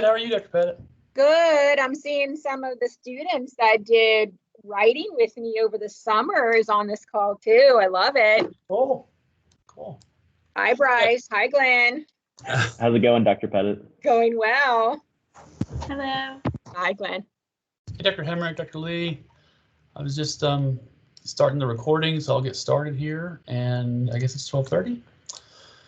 How are you, Dr. Pettit? Good. I'm seeing some of the students that did writing with me over the summer is on this call too. I love it. Cool. Hi, Bryce. Hi, Glenn. How's it going, Dr. Pettit? Going well. Hello. Hi, Glenn. Hey, Dr. Hemrick, Dr. Lee. I was just starting the recording, so I'll get started here, and I guess it's 12:30.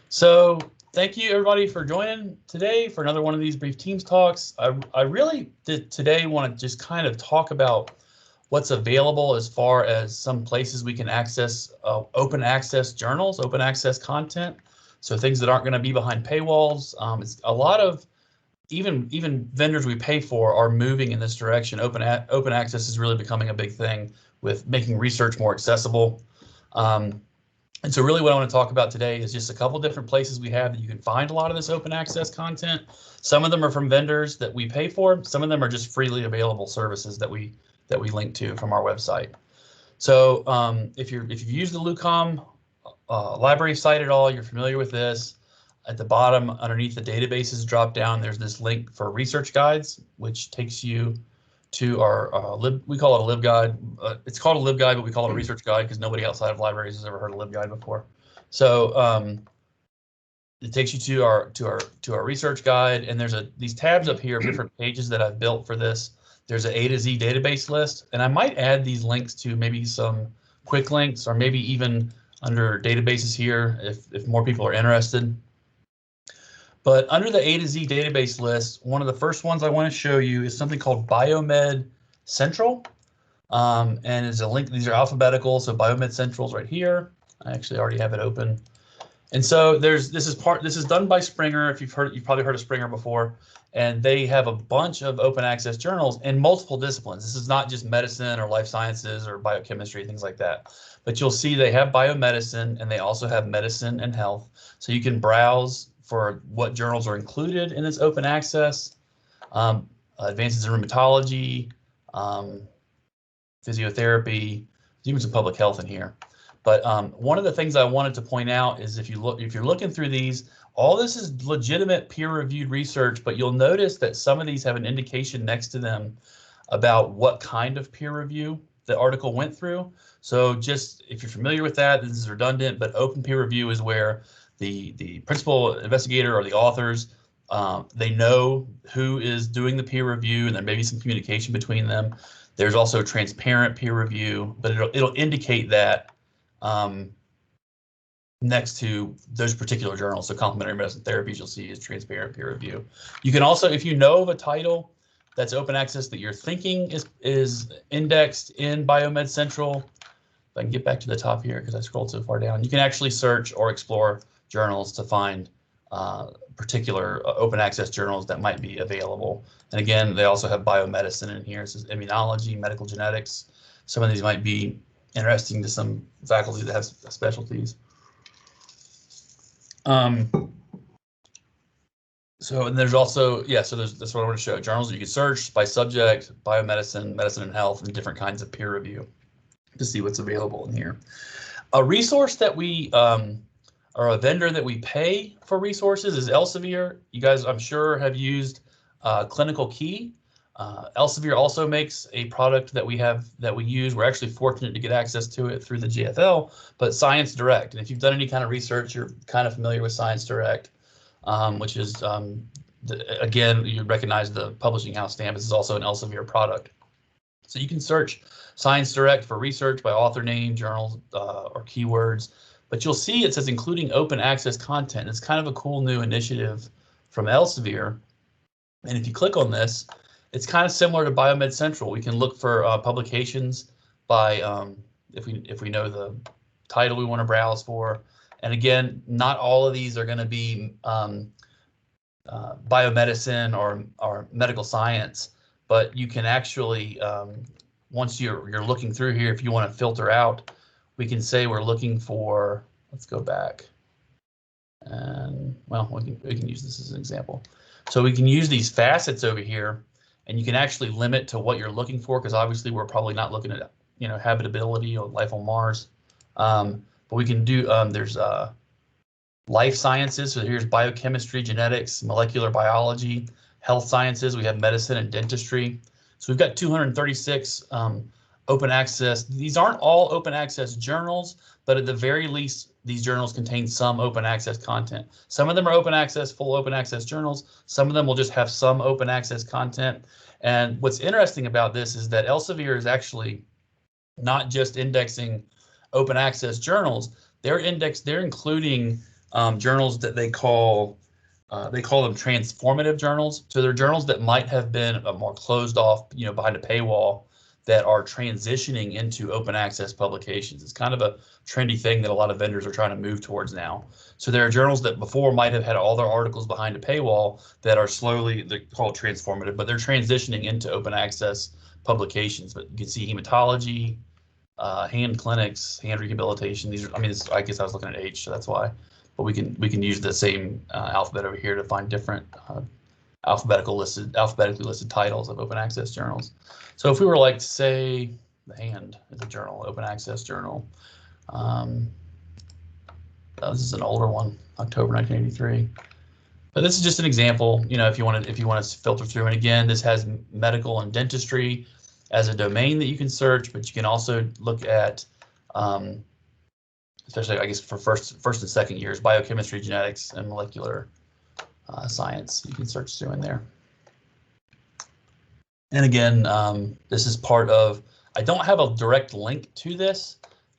So thank you, everybody, for joining today for another one of these brief Teams talks. I really did today want to just kind of talk about what's available as far as some places we can access open access journals, open access content. So things that aren't going to be behind paywalls. It's a lot of even vendors we pay for are moving in this direction. Open access is really becoming a big thing with making research more accessible. And so really what I want to talk about today is just a couple different places we have that you can find a lot of this open access content. Some of them are from vendors that we pay for. Some of them are just freely available services that we link to from our website. So if you've used the LUCOM library site at all, you're familiar with this. At the bottom, underneath the databases drop down, there's this link for research guides, which takes you to our we call it a LibGuide. It's called a LibGuide, but we call it a research guide because nobody outside of libraries has ever heard of LibGuide before. So it takes you to our research guide, and there's these tabs up here of different pages that I've built for this. There's an A to Z database list, and I might add these links to maybe some quick links, or maybe even under databases here if more people are interested. But under the A to Z database list, one of the first ones I want to show you is something called Biomed Central. And it's a link, these are alphabetical, so Biomed Central is right here. I actually already have it open. And so this is done by Springer. If you've probably heard of Springer before, and they have a bunch of open access journals in multiple disciplines. This is not just medicine or life sciences or biochemistry, things like that. But you'll see they have biomedicine, and they also have medicine and health. So you can browse for what journals are included in this open access, advances in rheumatology, physiotherapy, even some public health in here. But one of the things I wanted to point out is if you're looking through these, all this is legitimate peer-reviewed research, but you'll notice that some of these have an indication next to them about what kind of peer review the article went through. So just if you're familiar with that, this is redundant, but open peer review is where the principal investigator or the authors, they know who is doing the peer review, and there may be some communication between them. There's also transparent peer review, but it'll indicate that next to those particular journals. So complementary medicine therapies, you'll see is transparent peer review. You can also, if you know of a title that's open access that you're thinking is indexed in Biomed Central, if I can get back to the top here because I scrolled so far down, you can actually search or explore journals to find particular open access journals that might be available. And again, they also have biomedicine in here. It says immunology, medical genetics. Some of these might be interesting to some faculty that have specialties. So and there's also, so that's what I want to show. Journals that you can search by subject, biomedicine, medicine and health, and different kinds of peer review to see what's available in here. A resource that we or a vendor that we pay for resources is Elsevier. You guys, I'm sure, have used Clinical Key. Elsevier also makes a product that we use. We're actually fortunate to get access to it through the GFL, but Science Direct. And if you've done any kind of research, you're kind of familiar with Science Direct, which is, again, you recognize the publishing house stamp. This is also an Elsevier product. So you can search Science Direct for research by author name, journals, or keywords. But you'll see it says including open access content. It's kind of a cool new initiative from Elsevier. And if you click on this, it's kind of similar to Biomed Central. We can look for publications by if we know the title we want to browse for. And again, not all of these are going to be biomedicine or medical science, but you can actually once you're looking through here, if you want to filter out, we can say we're looking for, let's go back, and well, we can use this as an example. So we can use these facets over here, and you can actually limit to what you're looking for, because obviously we're probably not looking at habitability or life on Mars, but we can do there's life sciences. So here's biochemistry, genetics, molecular biology, health sciences, we have medicine and dentistry. So we've got 236 open access. These aren't all open access journals, but at the very least, these journals contain some open access content. Some of them are open access, full open access journals. Some of them will just have some open access content. And what's interesting about this is that Elsevier is actually not just indexing open access journals. They're including journals that they call them transformative journals. So they're journals that might have been more closed off, behind a paywall, that are transitioning into open access publications. It's kind of a trendy thing that a lot of vendors are trying to move towards now. So there are journals that before might have had all their articles behind a paywall that are they're called transformative, but they're transitioning into open access publications. But you can see hematology, hand clinics, hand rehabilitation. These are, I guess I was looking at H, so that's why. But we can use the same alphabet over here to find different alphabetically listed titles of open access journals. So if we were like to say the hand is a journal, open access journal. This is an older one, October 1983. But this is just an example, if you want to filter through. And again, this has medical and dentistry as a domain that you can search, but you can also look at, especially I guess for first and second years, biochemistry, genetics, and molecular science. You can search through in there. And again, this is part of, I don't have a direct link to this.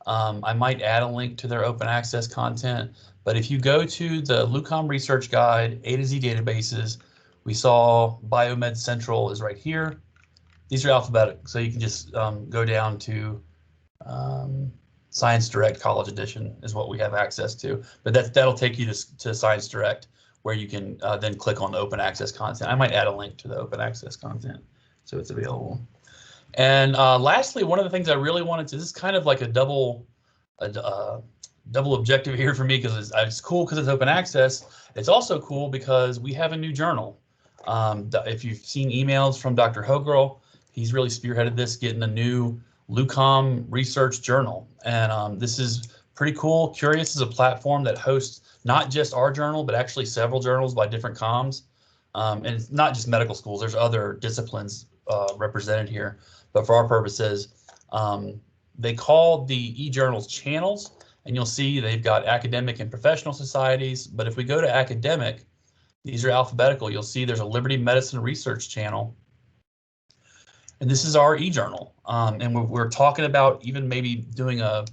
I might add a link to their open access content, but if you go to the LUCOM Research Guide, A to Z databases, we saw Biomed Central is right here. These are alphabetic, so you can just go down to Science Direct College Edition is what we have access to. But that'll take you to Science Direct, where you can then click on the open access content. I might add a link to the open access content so it's available. And lastly, one of the things I really wanted to, this is kind of like a double objective here for me, because it's cool because it's open access. It's also cool because we have a new journal. If you've seen emails from Dr. Hogirl, he's really spearheaded this, getting a new LUCOM research journal. And this is pretty cool. Cureus is a platform that hosts not just our journal, but actually several journals by different comms. And it's not just medical schools, there's other disciplines represented here. But for our purposes, they call the e-journals channels, and you'll see they've got academic and professional societies. But if we go to academic, these are alphabetical. You'll see there's a Liberty Medicine Research channel. And this is our e-journal. And we're talking about even maybe doing a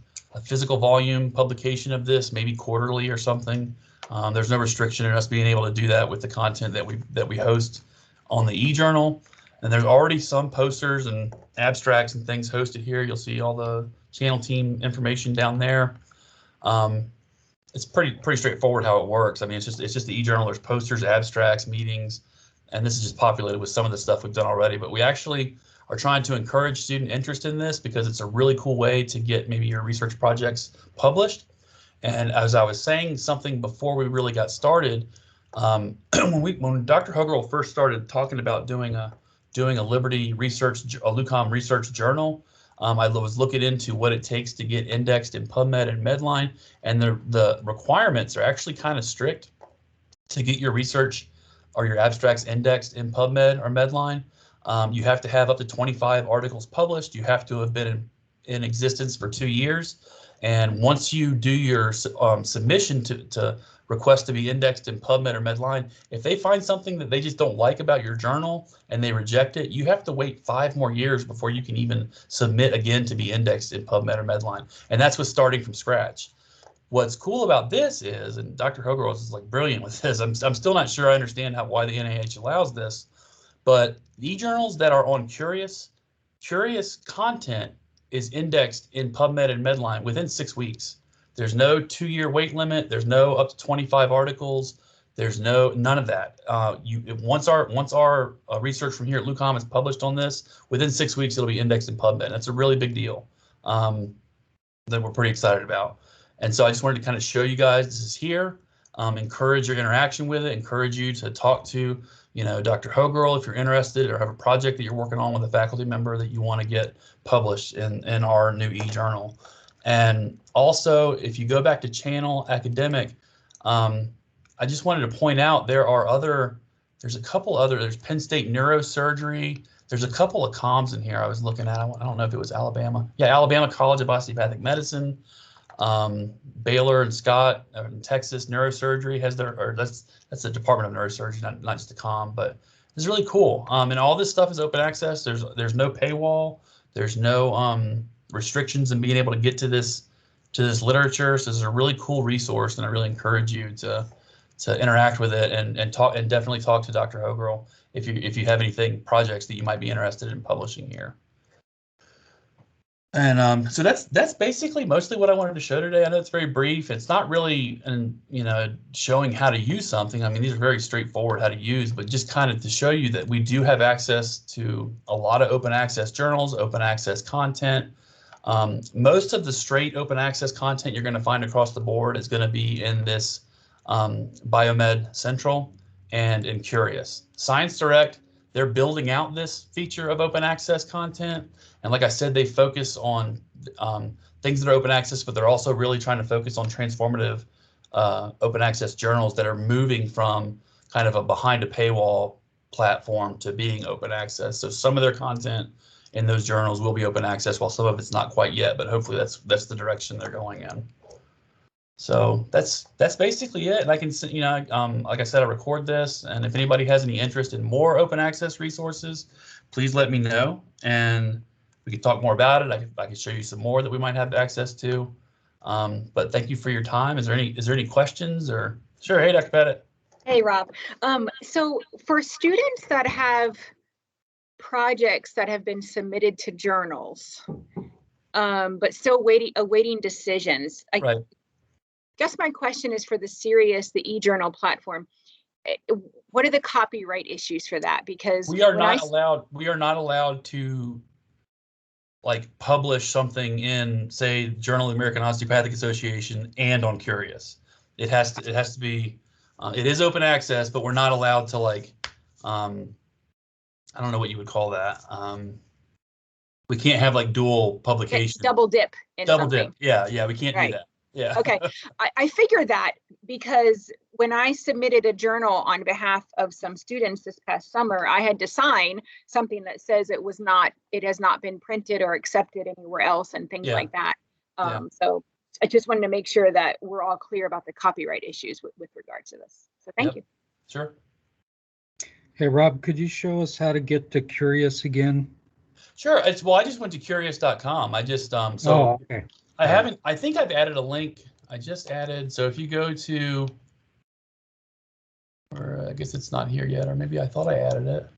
physical volume publication of this, maybe quarterly or something. There's no restriction in us being able to do that with the content that we host on the e-journal. And there's already some posters and abstracts and things hosted here. You'll see all the channel team information down there. It's pretty straightforward how it works. It's just the e-journal. There's posters, abstracts, meetings, and this is just populated with some of the stuff we've done already. But we actually are trying to encourage student interest in this because it's a really cool way to get maybe your research projects published. And as I was saying something before we really got started, when Dr. Hogirl first started talking about doing a Liberty research, a LUCOM research journal, I was looking into what it takes to get indexed in Pubmed and Medline, and the requirements are actually kind of strict to get your research or your abstracts indexed in Pubmed or Medline. You have to have up to 25 articles published. You have to have been in existence for 2 years. And once you do your submission to request to be indexed in Pubmed or Medline, if they find something that they just don't like about your journal and they reject it, you have to wait 5 more years before you can even submit again to be indexed in Pubmed or Medline. And that's with starting from scratch. What's cool about this is, and Dr. Hogirl is like brilliant with this, I'm still not sure I understand why the NIH allows this, but the e-journals that are on Cureus content is indexed in Pubmed and Medline within 6 weeks. There's no 2-year wait limit. There's no up to 25 articles. There's none of that. Once our research from here at LUCOM is published on this, within 6 weeks it'll be indexed in Pubmed. That's a really big deal that we're pretty excited about. And so I just wanted to kind of show you guys this is here. Encourage your interaction with it. Encourage you to talk to Dr. Hogirl if you're interested or have a project that you're working on with a faculty member that you want to get published in our new e-journal. And also, if you go back to channel academic, I just wanted to point out there are other there's a couple other, there's Penn State Neurosurgery. There's a couple of comms in here I was looking at. I don't know if it was Alabama. Yeah, Alabama College of Osteopathic Medicine. Baylor and Scott in Texas Neurosurgery has their, or that's the Department of Neurosurgery, not just the comm, but it's really cool. And all this stuff is open access. There's no paywall. There's no restrictions in being able to get to this literature. So this is a really cool resource, and I really encourage you to interact with it and talk, and definitely talk to Dr. Hogirl if you have anything, projects that you might be interested in publishing here. And so that's basically mostly what I wanted to show today. I know it's very brief. It's not really, showing how to use something. I mean, these are very straightforward how to use, but just kind of to show you that we do have access to a lot of open access journals, open access content. Most of the straight open access content you're going to find across the board is going to be in this Biomed Central and in Cureus. Science Direct, they're building out this feature of open access content. And like I said, they focus on things that are open access, but they're also really trying to focus on transformative open access journals that are moving from kind of a behind a paywall platform to being open access. So some of their content in those journals will be open access, while some of it's not quite yet, but hopefully that's the direction they're going in. So that's basically it. And I can, like I said, I record this, and if anybody has any interest in more open access resources, please let me know, and we can talk more about it. I can show you some more that we might have access to. But thank you for your time. Is there any questions or? Sure. Hey, Dr. Pettit. Hey, Rob. So for students that have projects that have been submitted to journals, but still awaiting decisions, Right. I guess my question is for the Cureus, the e-journal platform. What are the copyright issues for that? Because we are not allowed to publish something in, say, Journal of the American Osteopathic Association and on Cureus. It has to be. It is open access, but we're not allowed to I don't know what you would call that. We can't have dual publication. Double dip. Double dip. Yeah, we can't do that. Yeah. Okay. I figured that because when I submitted a journal on behalf of some students this past summer, I had to sign something that says it has not been printed or accepted anywhere else and things like that. So I just wanted to make sure that we're all clear about the copyright issues with regards to this. So thank you. Sure. Hey, Rob, could you show us how to get to Cureus again? Sure. I just went to Cureus.com. I just okay. I think I've added a link. I just added. So if you go to, or I guess it's not here yet, or maybe I thought I added it.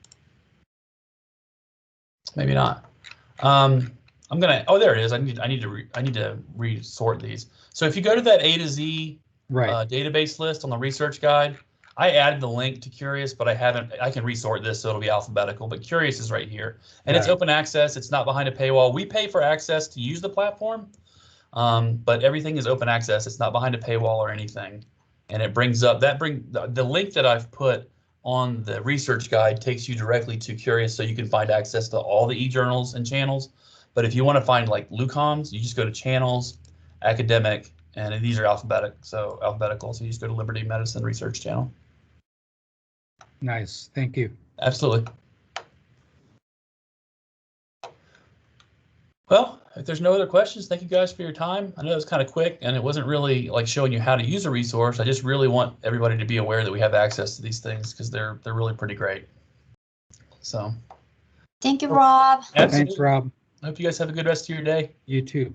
Maybe not. I'm gonna. Oh, there it is. I need to resort these. So if you go to that A to Z database list on the research guide, I added the link to Cureus, but I haven't. I can resort this so it'll be alphabetical. But Cureus is right here, and it's open access. It's not behind a paywall. We pay for access to use the platform. But everything is open access. It's not behind a paywall or anything. And it brings up the link that I've put on the research guide takes you directly to Cureus, so you can find access to all the e-journals and channels. But if you want to find LUCOMs, you just go to channels, academic, and these are alphabetical. So you just go to Liberty Medicine Research Channel. Nice. Thank you. Absolutely. Well, if there's no other questions, thank you guys for your time. I know it was kind of quick, and it wasn't really showing you how to use a resource. I just really want everybody to be aware that we have access to these things because they're really pretty great. So. Thank you, Rob. Absolutely. Thanks, Rob. I hope you guys have a good rest of your day. You too.